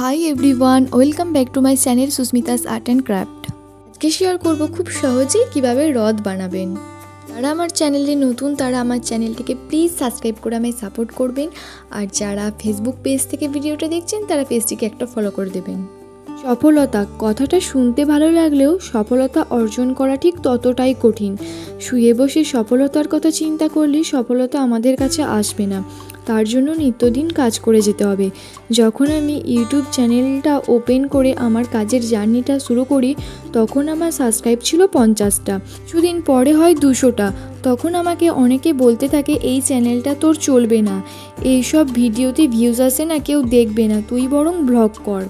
Hi everyone, welcome back to my channel Susmita's art and craft. আজকে share করব খুব সহজেই কিভাবে হ্রদ বানাবেন। যারা আমার চ্যানেলে নতুন তারা আমার চ্যানেলটিকে প্লিজ সাবস্ক্রাইব করে আমায় সাপোর্ট করবেন, আর যারা ফেসবুক পেজ থেকে ভিডিওটা দেখছেন তারা পেজটিকে একটা ফলো করে দেবেন। সফলতা কথাটা শুনতে ভালো লাগলেও সফলতা অর্জন করা ঠিক ততটাই কঠিন। শুয়ে বসে সফলতার কথা চিন্তা করলে সফলতা আমাদের কাছে আসবে না, তার জন্য নিত্যদিন কাজ করে যেতে হবে। যখন আমি ইউটিউব চ্যানেলটা ওপেন করে আমার কাজের জার্নিটা শুরু করি তখন আমার সাবস্ক্রাইব ছিল 50টা, কিছুদিন পরে হয় 200টা। তখন আমাকে অনেকে বলতে থাকে এই চ্যানেলটা তোর চলবে না, এইসব ভিডিওতে ভিউজ আসে না, কেউ দেখবে না, তুই বরং ব্লগ কর।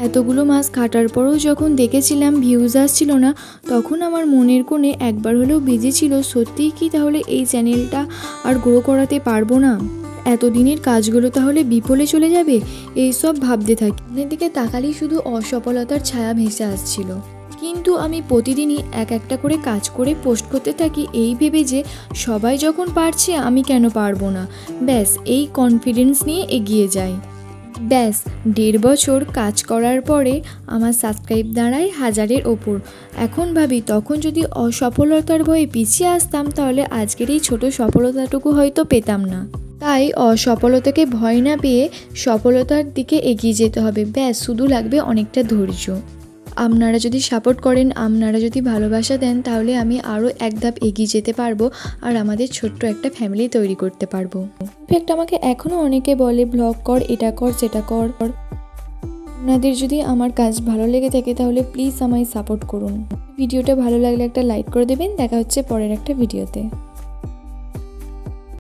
এতগুলো মাস খাটার পরও যখন দেখেছিলাম ভিউজ আসছিল না তখন আমার মনের কোণে একবার হলেও বেজেছিল, সত্যিই কি তাহলে এই চ্যানেলটা আর গ্রো করাতে পারবো না? এতদিনের কাজগুলো তাহলে বিফলে চলে যাবে? এইসব ভাবতে থাকি। সামনের দিকে তাকালেই শুধু অসফলতার ছায়া ভেসে আসছিল। কিন্তু আমি প্রতিদিনই একটা করে কাজ করে পোস্ট করতে থাকি এই ভেবে যে সবাই যখন পারছে আমি কেন পারবো না। ব্যাস এই কনফিডেন্স নিয়ে এগিয়ে যাই। ব্যাস 1.5 বছর কাজ করার পরে আমার সাবস্ক্রাইব দাঁড়ায় 1000-এর ওপর। এখন ভাবি তখন যদি অসফলতার ভয়ে পিছিয়ে আসতাম তাহলে আজকের এই ছোট সফলতাটুকু হয়তো পেতাম না। তাই অসফলতাকে ভয় না পেয়ে সফলতার দিকে এগিয়ে যেতে হবে। ব্যাস শুধু লাগবে অনেকটা ধৈর্য। আপনারা যদি সাপোর্ট করেন, আপনারা যদি ভালোবাসা দেন তাহলে আমি আরও এক ধাপ এগিয়ে যেতে পারবো আর আমাদের ছোট্ট একটা ফ্যামিলি তৈরি করতে পারবো। ইনফ্যাক্ট আমাকে এখনও অনেকে বলে ব্লগ কর, এটা কর, সেটা কর। আপনাদের যদি আমার কাজ ভালো লেগে থাকে তাহলে প্লিজ আমায় সাপোর্ট করুন। ভিডিওটা ভালো লাগলে একটা লাইক করে দেবেন। দেখা হচ্ছে পরের একটা ভিডিওতে।